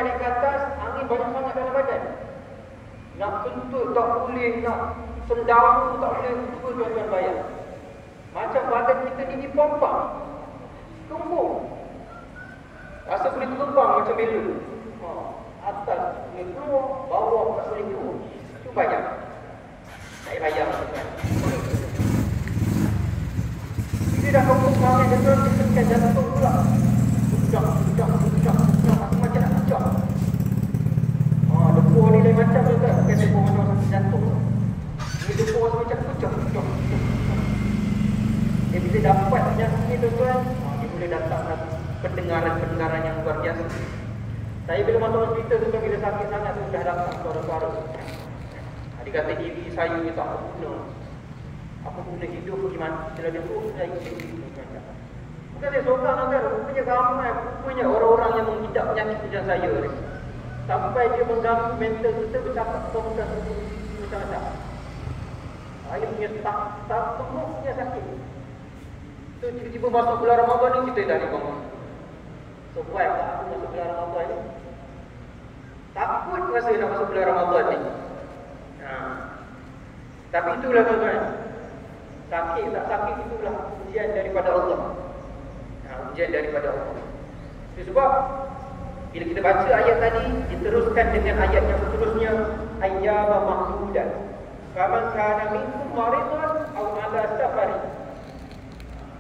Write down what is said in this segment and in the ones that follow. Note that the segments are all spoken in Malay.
naik ke atas, angin banyak sangat dalam badan. Nak kentut tak boleh, nak sendawa tak boleh, cuba tuan-tuan bayar. Macam badan kita ni dipompa, kembung. Rasa boleh terbang macam belon. Atas boleh keluar, bawah tak boleh keluar. Itu bayar. Saya bayar. Dia dah kembung sangat, dia terus ditekan jantung pula. Budak, macam nak budak. Depur ni lain macam tu tak? Bukan depur macam sakit jantung. Ini depur macam budak. Dia bila dapat penyakit ni tuan-tuan, dia boleh datang pendengaran yang luar biasa. Saya bila masuk hospital tu, bila sakit sangat tu dah datang suara-suara. Dia kata diri saya ni tak apa guna hidup pergi mati. Bila dia pun saya hidup macam. Bukan saya seorang kan, rupanya ramai, rupanya orang-orang yang mengidap penyakit macam saya ni. Sampai dia mengganggu mental kita, bercakap bukan macam-macam. Saya punya tak semua punya sakit. So tiba-tiba masuk bulan Ramadan ni kita dah dibangun. Survive tak aku masuk bulan Ramadan ni. Takut rasa nak masuk bulan Ramadan ni. Tapi itulah tuan-tuan. Sakit tak sakit itulah ujian daripada Allah. Ujian daripada Allah. Sebab bila kita baca ayat tadi, diteruskan dengan ayat yang seterusnya, ayyama mahdudat. Faman kana minkum maridan aw ala safarin.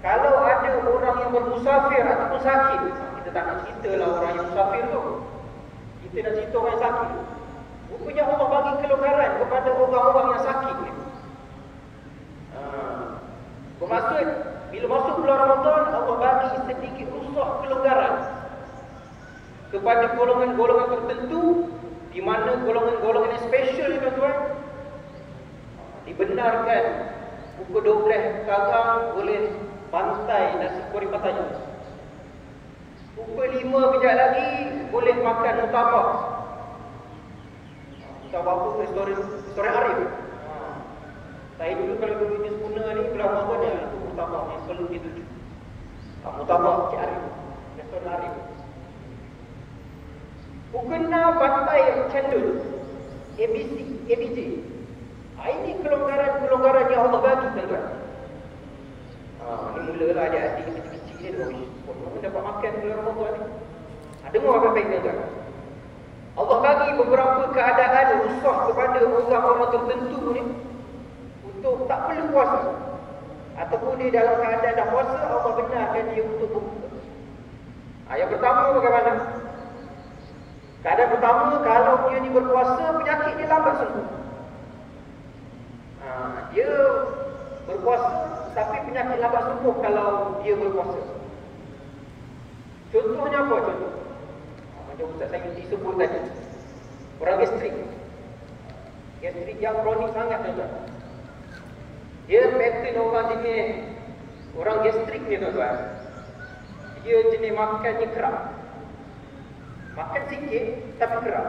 Kalau ada orang yang bermusafir ataupun sakit, kita tak nak ceritalah orang yang musafir tu. Kita nak cerita orang yang sakit. Rupanya Allah bagi kelonggaran kepada orang-orang yang sakit ni. Bermaksud, bila masuk bulan Ramadan, Allah bagi sedikit rukhsah kelonggaran kepada golongan-golongan tertentu, di mana golongan-golongan yang special ni tuan-tuan, dibenarkan pukul 12 sekarang boleh pantai nasi goreng pataya. Pukul 5 kejap lagi boleh makan mutabak. Mutabak tu restoran Arif. Saya dulu kalau dulu di Sepuna ni, bulan Ramadan ni, itu mutabak yang selalu dituju. Mutabak Cik Arif, restoran Arif. Pukul 6 pantai Cendul, ABJ. Ini kelonggaran yang Allah bagi tuan-tuan. Ini mulalah adik-adik kecil-kecil ni, dia dapat makan bulan Ramadan ni. Dengar apa baik tuan-tuan. Allah bagi beberapa keadaan rukhsah kepada orang-orang tertentu ni untuk tak perlu puasa. Ataupun dia dalam keadaan dah puasa, Allah benarkan dia untuk berbuka. Yang pertama bagaimana? Keadaan pertama, kalau dia ni berpuasa, penyakit dia lambat sembuh. Dia berpuasa, tapi penyakit lambat sembuh kalau dia berpuasa. Contohnya apa contoh? Macam Ustaz Sayuti sebut tadi, orang gastrik yang kronik sangat tuan-tuan. Dia pattern orang gastrik ni tuan-tuan. Dia jenis makannya kerap. Makan sikit tapi kerap.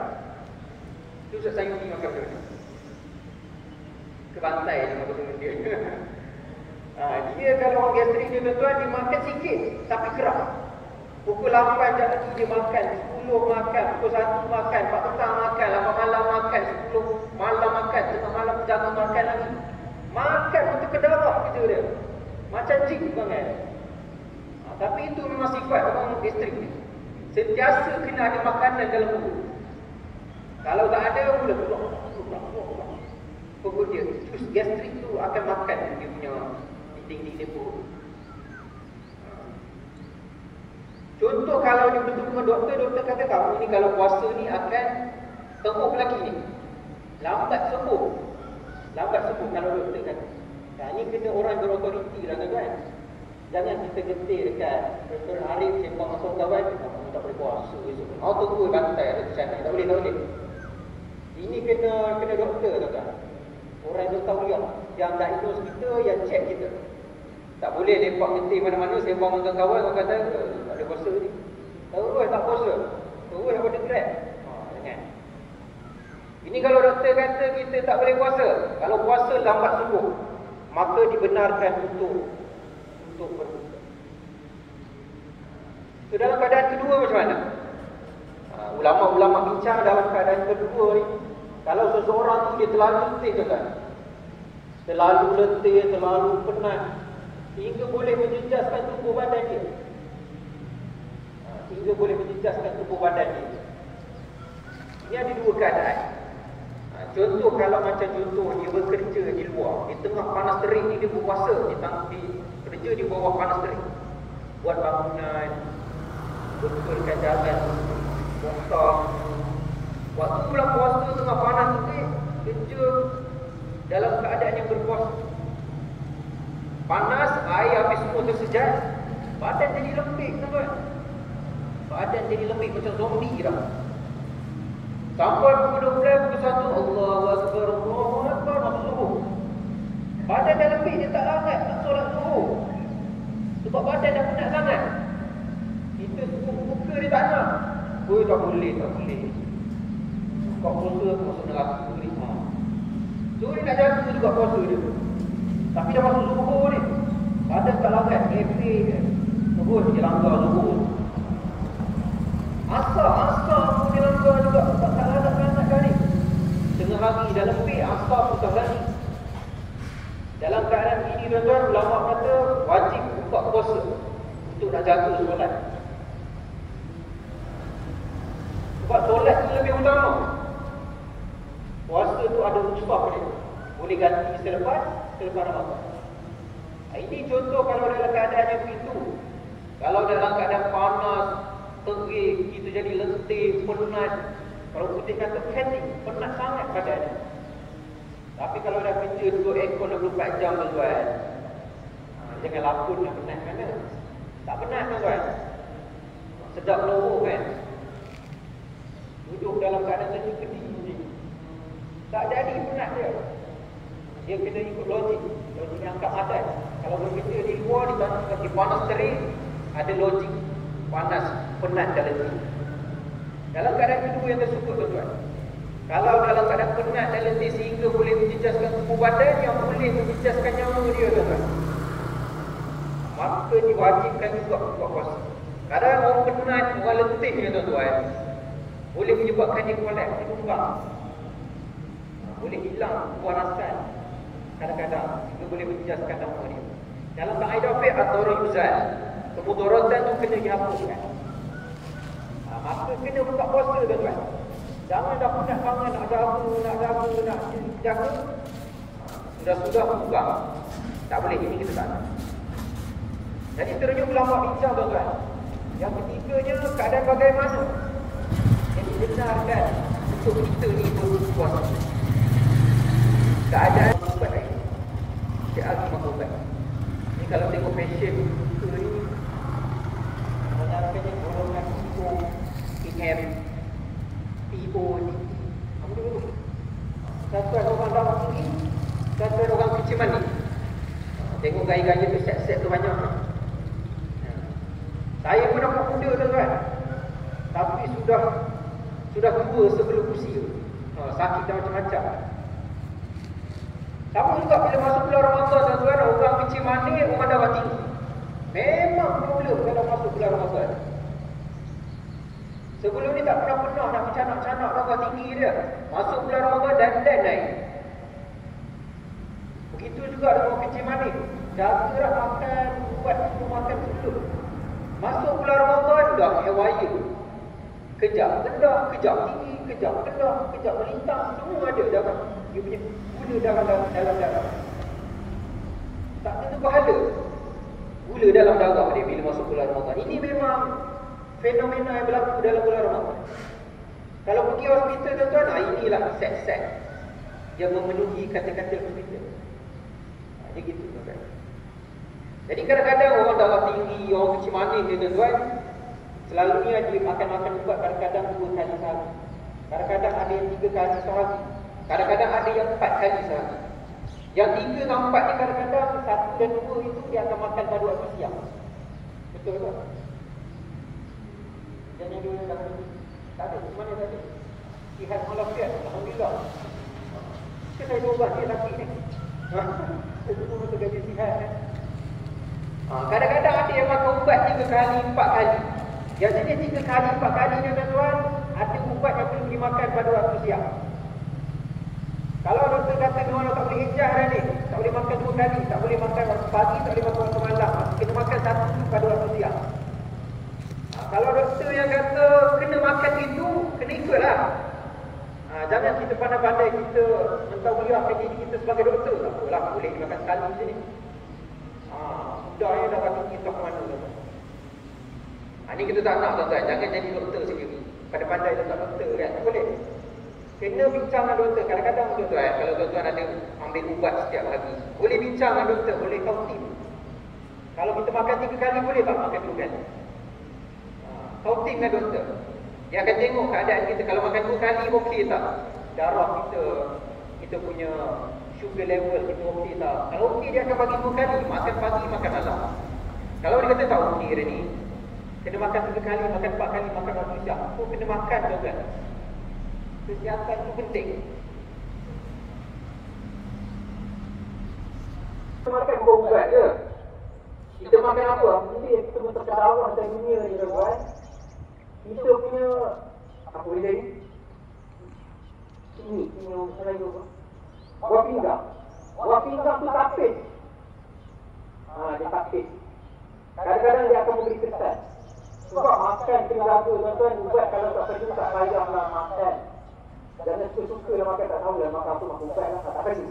Itu Ustaz Sayuti makan macam mana? Ke pantai nama betul dia. Dia kalau orang gastrik dia tuan-tuan, dia makan sikit tapi kerap. Pukul 8 sekejap lagi dia makan, 10 makan, pukul 1 makan, 4 petang makan, 8 malam makan, 10 malam makan, tengah malam jangan makan lagi. Makan untuk ke darah kita dia. Macam jin banget. Tapi itu memang sifat orang gastrik ni. Sentiasa kena ada makanan dalam perut. Kalau tak ada, mula keluar. Perut dia, terus gastrik tu akan makan dia punya dinding dia perut. Contoh kalau dia bertemu dengan doktor kata kamu ni kalau puasa ni akan teruk lagi ni. Lambat sembuh kalau doktor kata. Ini kena orang berautoriti lah kan. Jangan kita getir dekat restoran Arif sembang masuk kawan, kamu tak boleh puasa esok. Tunggu bantai ada kesana. Tak boleh. Ini kena doktor kan. Orang yang tahu yang diagnose kita, yang check kita. Tak boleh lepak getir mana-mana sembang dengan kawan, orang kata tak ada puasa ni. Terus tak puasa. Terus daripada grab. Jangan. Ini kalau doktor kata kita tak boleh puasa. Kalau puasa lambat sembuh, maka dibenarkan untuk berbuka. So dalam keadaan kedua macam mana? Ulama-ulama bincang dalam keadaan kedua ni, kalau seseorang tu dia terlalu letih kan, terlalu letih, terlalu penat, hingga boleh menjejaskan tubuh badan dia, hingga boleh menjejaskan tubuh badan dia. Ini ada dua keadaan. Contoh kalau macam contoh dia bekerja di luar, di tengah panas terik ni dia berpuasa, dia kerja di bawah panas terik, buat bangunan, betulkan jalan, potong. Waktu bulan puasa tengah panas terik, kerja dalam keadaan yang berpuasa. Panas, air habis semua tersejar, badan jadi lembik tuan. Badan jadi lembik macam zombie dah. Sampai pukul 12, pukul 1, Allahu Akbar, Allahu Akbar, masuk subuh. Badan dah lebih, dia tak larat nak solat subuh. Sebab badan dah penat sangat. Kita buka dia tak nak. Oh, tak boleh, tak boleh. Kau puasa aku masuk neraka ni. So, dia nak jaga juga puasa dia. Tapi dah masuk subuh ni. Badan tak larat, happy je. Terus dia langgar subuh. Asal pun dia langgar juga. Tak larat kali. Tengah hari dah lebih, asal pun tak lari. Dalam keadaan ini tuan-tuan, ulama kata wajib buka puasa untuk nak jaga solat. Sebab solat itu lebih utama. Puasa tu ada rukhsah dia. Boleh ganti selepas Ramadan. Ini contoh kalau dalam keadaan yang begitu. Kalau dalam keadaan panas, terik, kita jadi letih, penat. Kalau putih kata fatigue, penat sangat keadaan. Tapi kalau dah kerja duduk aircon 24 jam tuan-tuan, jangan lapun yang penat kan? Tak penat tuan-tuan. Sedap loho kan? Duduk dalam keadaan sejuk kedih. Tak jadi penat dia. Dia kena ikut logik yang angkat atas. Kalau bekerja di luar, di panas terik, ada logik panas, penat dan letih. Dalam keadaan kedua yang tersebut tuan-tuan, kalau dalam keadaan penat dan letih sehingga boleh menjejaskan tubuh badan, yang boleh menjejaskan nyawa dia tuan-tuan, maka diwajibkan juga buka puasa. Kadang orang penat, orang letih ni tuan-tuan, boleh menyebabkan dia kolap, dia tumbang, boleh hilang kewarasan. Kadang-kadang juga boleh menjejaskan nyawa dia. Dalam kaedah fiqh ad-darar yuzal, kemudaratan tu kena dihapuskan. Maka kena buka puasa tuan-tuan. Jangan dah penat sangat nak jaga. Sudah buka. Tak boleh, ini kita tak nak. Jadi seterusnya ulama bincang tuan-tuan. Yang ketiganya, keadaan bagaimana yang dibenarkan untuk kita ni berpuasa. Keadaan ubat ni. Dia agak ubat. Ni kalau tengok fashion kita ni, menariknya golongan PM, PO ni. Apa dulu? Satu orang dalam tinggi, satu orang kecil mani. Tengok gaya-gaya tu set-set tu banyak. Saya pun dah muda tuan-tuan. Tapi sudah tua sebelum usia. Sakit dan macam-macam. Sama juga bila masuk bulan Ramadan tuan-tuan, orang kecil mani, orang darah tinggi. Memang problem kalau masuk bulan Ramadan. Sebelum ni tak pernah nak mencanak-canak darah tinggi dia. Masuk bulan Ramadan dan naik. Begitu juga dengan orang kecil manis. Jagalah makan, buat makan sebelum. Masuk bulan Ramadan dah hewaya. Kejap rendah, kejap tinggi, kejap rendah, kejap melintang. Semua ada dalam dia punya gula dalam darah. Tak tentu pahala. Gula dalam darah dia bila masuk bulan Ramadan. Ini memang fenomena yang berlaku dalam bulan Ramadan. Kalau pergi hospital tuan-tuan, inilah set-set yang memenuhi kata-kata hospital. Dia gitu tuan-tuan. Jadi kadang-kadang orang darah tinggi, orang kecil manis ni tuan-tuan, selalunya dia makan ubat kadang-kadang 2 kali sehari. Kadang-kadang ada yang 3 kali sehari. Kadang-kadang ada yang 4 kali sehari. Yang 3 dan 4 ni kadang-kadang 1 dan 2 itu dia akan makan pada waktu siang. Betul tak? Dan yang 2 dah tak ada. Mana tadi? Sihat walafiat. Alhamdulillah. Kita saya ubat dia lagi ni. Semua betul gaji sihat kan? Kadang-kadang ada yang makan ubat 3 kali, 4 kali. Yang jenis 3 kali, 4 kali ni tuan-tuan, ada makan pada waktu siang. Kalau doktor kata orang tak boleh hijrah dah ni, tak boleh makan 2 kali, tak boleh makan waktu pagi, tak boleh makan waktu malam, kena makan 1 pada waktu siang. Kalau doktor yang kata kena makan itu, kena ikutlah. Jangan kita pandai-pandai kita mentauliahkan diri kita sebagai doktor. Tak apalah, boleh makan sekali macam ni. Sudah ya, dah patut kita ke mana tu. Ini kita tak nak tuan-tuan, jangan jadi doktor sendiri. Pandai-pandai tak doktor kan, tak boleh. Kena bincang dengan doktor. Kadang-kadang tuan-tuan, kalau tuan-tuan ada ambil ubat setiap hari, boleh bincang dengan doktor, boleh kau tim. Kalau kita makan 3 kali, boleh tak makan 2 kali? Kau tim dengan doktor. Dia akan tengok keadaan kita. Kalau makan 2 kali, okey tak? Darah kita punya sugar level kita okey tak? Kalau okey, dia akan bagi 2 kali. Makan pagi, makan malam. Kalau dia kata tak okey dah ni, kena makan 3 kali, makan 4 kali, makan waktu siang. Tu kena makan tuan-tuan. Kesihatan tu penting. Kita makan buah ubat je. Kita makan apa? Mesti kita berterkadang dalam dunia ni tuan-tuan. Kita punya apa boleh jadi? Ini orang Melayu apa? Buah pinggang. Buah pinggang tu tapis. Dia tapis. Kadang-kadang dia akan memberi kesan. Sebab makan kena jaga tuan-tuan. Ubat kalau tak perlu tak payahlah makan. Jangan suka-suka lah makan, tak tahu lah makan apa, makan ubat lah, tak perlu.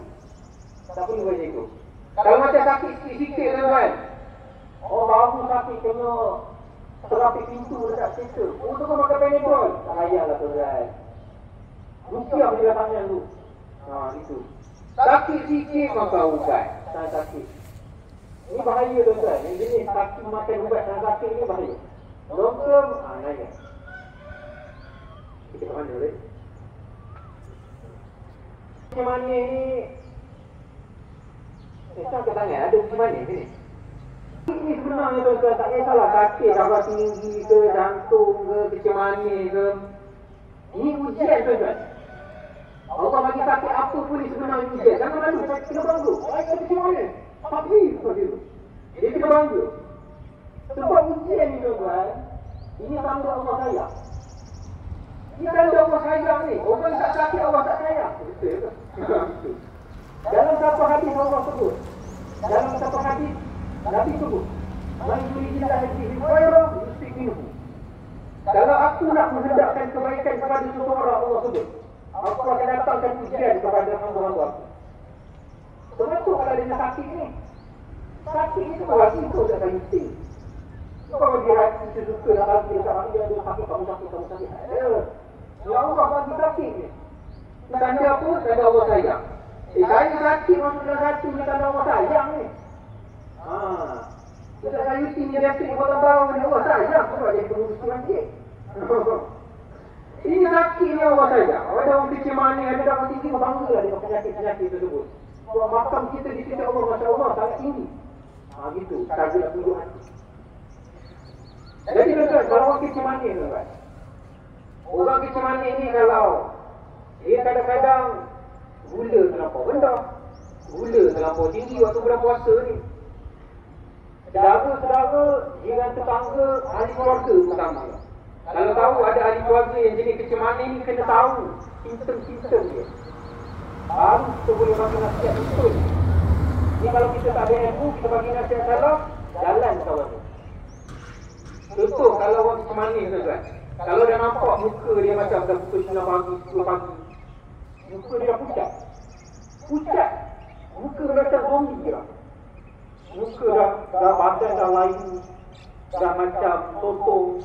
Tak perlu macam itu. Kalau macam sakit sikit-sikit tuan-tuan, baru sakit kena terapi pintu dekat situ. Untuk kau makan Panadol, tak payahlah tuan-tuan. Rukiah bila tangan tu. Itu. Sakit sikit makan ubat, tak sakit. Ini bahaya tuan-tuan. Yang jenis sakit makan ubat dan sakit ni bahaya. Doktor, nanya. Kita kat mana ni? Uji manis ni Macam ke tangan, ada uji manis ni. Ini sebenarnya tuan-tuan, tak kisahlah sakit darah tinggi ke, jantung ke, kecil manis ke. Ini ujian tuan-tuan. Allah bagi sakit apa pun ni sebenarnya ujian. Jangan lalu, saya kena bangga. Saya kena kecil manis. Tapi, dia kena bangga. Sebab ujian ni tuan-tuan, ini tanda Allah sayang. Ini tanda Allah sayang ni. Orang tak sakit, Allah tak sayang. Betul ke? Dalam satu hadis Allah sebut. Dalam satu hadis Nabi sebut. Man yuridillah bihi khairan yusib minhu. Kalau aku nak menghendakkan kebaikan kepada seseorang, Allah sebut, aku akan datangkan ujian kepada hamba-hamba aku. Sebab tu kalau dia sakit ni, sakit ni semua hati tu tak akan insting. Sebab bagi hati sesuka nak bagi dekat hati dia, dia sakit, kamu sakit. Ya Allah bagi sakit ni. Tanda apa? Tanda Allah sayang. Saya sakit masuk dalam hati ni, tanda Allah sayang ni. Kita kayu tinggi elektrik potong bawah ni, Allah sayang. Sebab dia pengurusi masjid. Ini sakit ni Allah sayang. Ada orang kecil manis, ada orang tinggi, bangga lah dengan penyakit-penyakit tersebut. Kalau makam kita di sisi Allah, Masya Allah, sangat tinggi. Gitu, saja nak tunjuk hati. Jadi tuan-tuan, kalau orang kecil manis tuan-tuan, orang kecil manis ni kalau dia kadang-kadang gula terlampau rendah, gula terlampau tinggi waktu bulan puasa ni, saudara-saudara, jiran tetangga, ahli keluarga terutama, kalau tahu ada ahli keluarga yang jenis kecil manis ni, kena tahu simptom-simptom dia, baru kita boleh bagi nasihat betul. Ni kalau kita tak ada ilmu, kita bagi nasihat salah, jalan kawan tu. Contoh kalau orang kecil manis tuan-tuan, kalau dah nampak muka dia macam dah pukul 9 pagi, 10 pagi, muka dia dah pucat. Muka macam zombie lah. Muka dah badan dah lain, dah macam sotong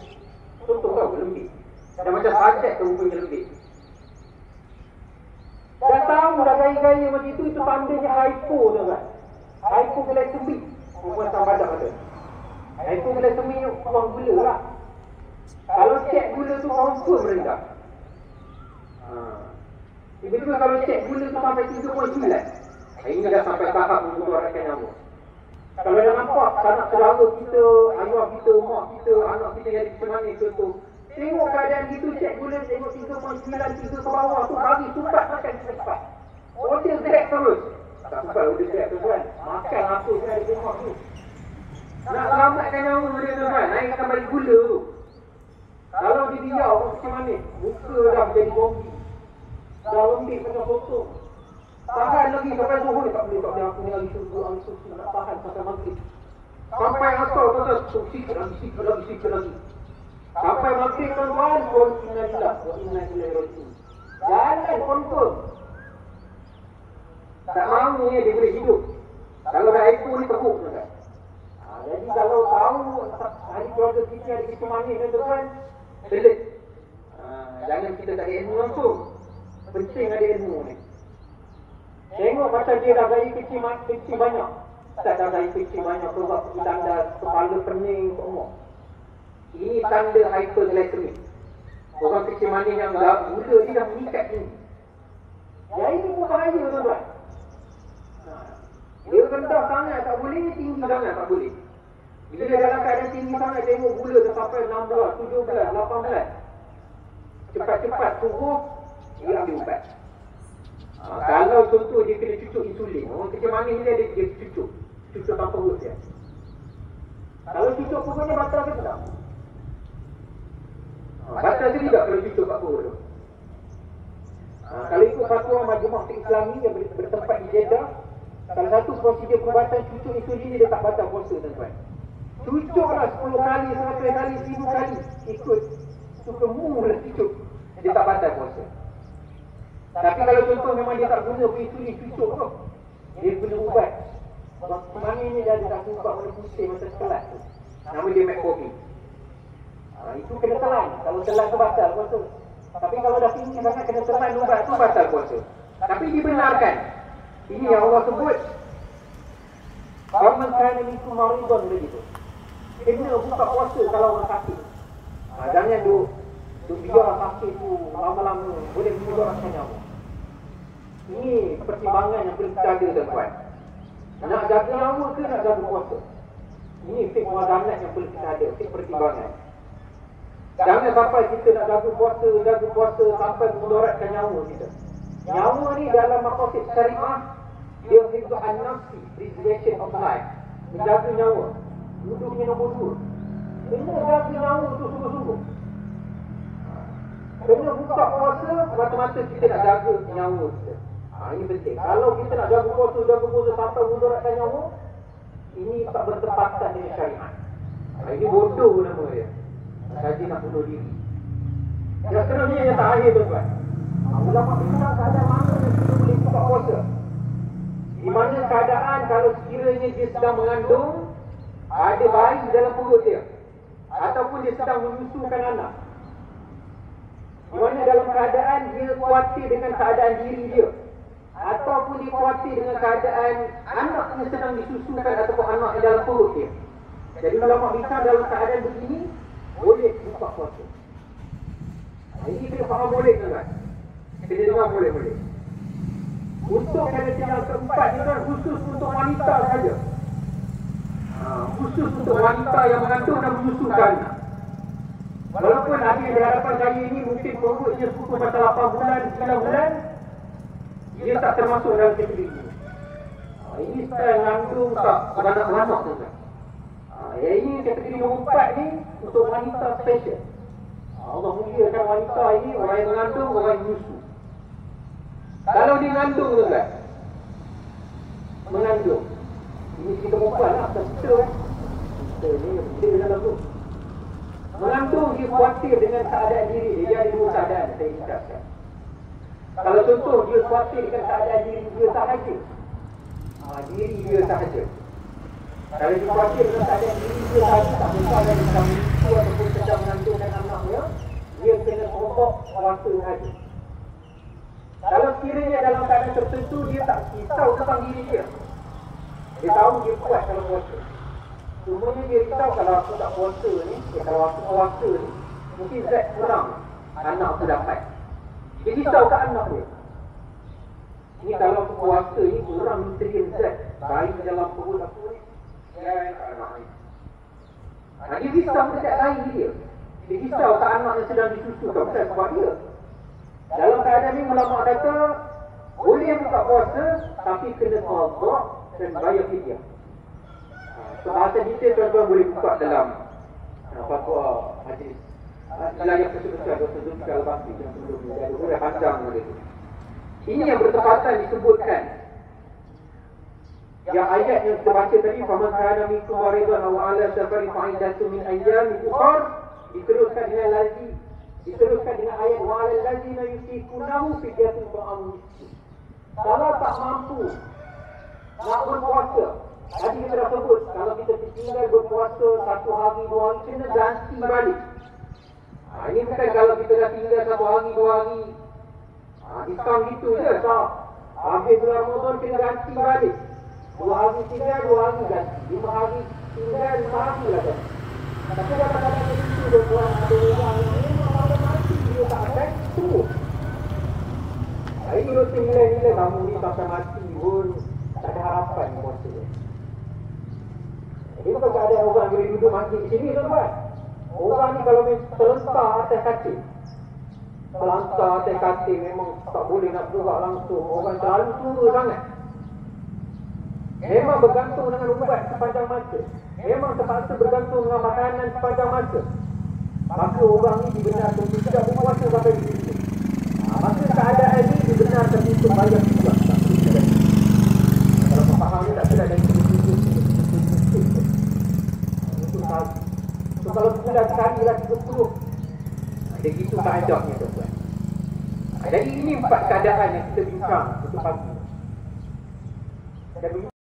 tau, lembik. Dah macam sajat tu rupanya lembik. Dah tahu dah gaya-gaya macam itu tandanya hypo tuan-tuan. Hypoglycemic, perbuatan badan ada. Hypoglycemic ni kurang gula lah. Kalau cek gula tu confirm rendah. Tiba-tiba kalau cek gula tu sampai 3.9, ini dah sampai tahap mengeluarkan nyawa. Kalau dah nampak anak saudara kita, ayah kita, mak kita, anak kita yang macam mana contoh, tengok keadaan gitu, cek gula, tengok 3.9, 3 ke bawah tu, bagi sumbat makan cepat. Order grab terus. Tak sempat order grab tu kan, makan apa yang ada tengok tu. Nak selamatkan nyawa dia tu kan, naikkan balik gula tu. Kalau di Riau, macam mana? Muka dah jadi zombie. Dah lembik macam sotong. Tahan lagi sampai zuhur tak boleh aku ni lagi susu nak tahan sampai maghrib. Sampai asal tuan-tuan, sikit lagi. Sampai maghrib tuan-tuan, inna ilaihi raji'un. Jalan confirm. Tak mahu ni dia boleh hidup. Kalau dah ekor ni teruk tuan-tuan. Jadi kalau tahu hari keluarga kita ada kisah manis tuan-tuan, selit. Jangan kita tak ada ilmu langsung. Penting ada ilmu ni. Tengok macam dia dah gaya kecil banyak. Tak dah gaya kecil banyak sebab tanda kepala pening semua. Ini tanda hyperglycemic. Orang kecil manis yang gula dia dah meningkat ni. Ya ini pun bahaya tuan-tuan. Dia rendah sangat tak boleh, tinggi sangat tak boleh. Bila dia dalam keadaan tinggi sangat, tengok gula dah sampai 16, 17, 18. Cepat-cepat turun, dia ambil ubat. Kalau contoh dia kena cucuk insulin, orang kecil manis ni dia cucuk tanpa urut dia. Kalau cucuk pokoknya batal ke tak? Batal ke tidak kalau cucuk kat perut tu? Kalau ikut fatwa Majmuah Islami yang bertempat di Jeddah, salah satu prosedur perubatan cucuk insulin ni dia tak batal puasa tuan-tuan. Cucuklah 10 kali, 100 kali, 1000 kali ikut suka mula cucuk, dia tak batal puasa. Tapi kalau contoh memang dia tak guna insulin cucuk tu, dia guna ubat. Mana ni dia ada satu ubat warna putih macam sekelas tu, nama dia metformin. Itu kena telan. Kalau telan tu batal puasa. Tapi kalau dah tinggi sangat kena telan ubat tu batal puasa. Tapi dibenarkan. Ini yang Allah sebut, "Faman kana minkum maridan" begitu. Kena buka puasa kalau orang sakit. Jangan duk biar sakit tu lama-lama boleh memudaratkan nyawa. Ini pertimbangan yang perlu kita ada tuan-tuan. Nak jaga nyawa ke nak jaga puasa? Ini fik muazanat yang perlu kita ada, fik pertimbangan. Jangan sampai kita nak jaga puasa sampai memudaratkan nyawa kita. Nyawa ni dalam maqasid syariah, dia hifz an-nafsi, preservation of life, menjaga nyawa. Duduknya nombor 2. Kena jaga nyawa tu sungguh-sungguh. Kena buka puasa, mata-mata kita nak jaga nyawa kita. Ini penting. Kalau kita nak jaga puasa sampai memudaratkan nyawa, ini tak bertepatan dengan syariat. Ini bodoh nama dia. Saja nak bunuh diri. Yang seterusnya yang terakhir tuan-tuan. Ulama bincang keadaan mana yang kita boleh buka puasa. Di mana keadaan kalau sekiranya dia sedang mengandung, ada bayi dalam perut dia, ataupun dia sedang menyusukan anak. Di mana dalam keadaan dia khawatir dengan keadaan diri dia, ataupun dia khawatir dengan keadaan anak yang sedang disusukan ataupun anak yang dalam perut dia. Jadi ulama bincang dalam keadaan begini, boleh buka puasa. Ini kita faham boleh kan? Kita dengar boleh. Untuk kaedah keempat ni kan khusus untuk wanita saja. Khusus untuk wanita yang mengandung dan menyusukan. Walaupun ada yang dihadapan kali ini mungkin perutnya suku macam 8 bulan, 9 bulan, dia tak termasuk dalam kategori ini. Ini style mengandung tak beranak-beranak tu. Ini kategori nombor 4 ni untuk wanita special. Allah muliakan wanita ini, orang yang mengandung, orang yang menyusu. Kalau dia mengandung tu kan, mengandung, ini kita perempuan lah, kita ni, kita dalam tu. Mengandung dia khawatir dengan keadaan diri dia ada dua keadaan saya cakapkan. Kalau contoh dia khawatir dengan keadaan diri dia sahaja, diri dia sahaja. Kalau dia khawatir dengan keadaan diri dia sahaja, tak besar dari sedang menyusu ataupun sedang mengandungkan anaknya, dia kena pokok puasa sahaja. Kalau sekiranya dalam keadaan tertentu dia tak risau tentang diri dia, dia tahu dia kuat kalau puasa. Cumanya dia risau kalau aku tak puasa ni, kalau aku puasa ni, mungkin zat kurang, anak aku dapat. Dia risau ke anak dia. Ini kalau aku puasa ni kurang nutrien zat, bayi dalam perut aku ni, dia tak anak ni. Dia risau ke zat lain dia. Dia risau ke anak yang sedang disusukan, bukan sebab dia. Dalam keadaan ni ulama kata boleh buka puasa tapi kena qada dan bayar fidyah. Bahasa detail tuan-tuan boleh buka dalam fatwa majlis wilayah keseluruhan Dr. Zulfikar Al-Bakri yang sebelumnya, dan sudah panjang mereka. Ini yang bertepatan disebutkan. Yang ayat yang kita baca tadi, faman kana minkum maridan aw ala safarin fa iddatu min ayyamin ukhra, diteruskan dengan ayat wa alal ladzina yutiqunahu fidyatun ta'am miskin. Kalau tak mampu nak berpuasa, tadi kita dah sebut, kalau kita tinggal berpuasa 1 hari 2 hari, kena ganti balik. Ini bukan kalau kita dah tinggal 1 hari 2 hari, diskon gitu je, tak. Habis bulan Ramadan kena ganti balik. 2 hari tinggal, 2 hari ganti. 5 hari tinggal, 5 hari lah ganti. Tapi kadang-kadang itu dia buat ada orang yang memang pada mati dia tak akan terus. Ini rutin nilai-nilai kamu ni sampai mati pun tak ada harapan puasa. Jadi bukan ada orang boleh duduk mati di sini tuan-tuan. Orang ni kalau terlentar atas katil, terlantar atas katil memang tak boleh nak gerak langsung. Orang terlalu tua sangat. Memang bergantung dengan ubat sepanjang masa. Memang terpaksa bergantung dengan makanan sepanjang masa. Maka orang ni dibenarkan tidak berpuasa sampai di situ. Maka keadaan ini dibenarkan untuk bayar juga. Kalau pemahaman tak sedar dari itu. So kalau sudah sekali lah 30. Jadi itu keadaannya tuan-tuan. Jadi ini 4 keadaan yang kita bincang untuk pagi.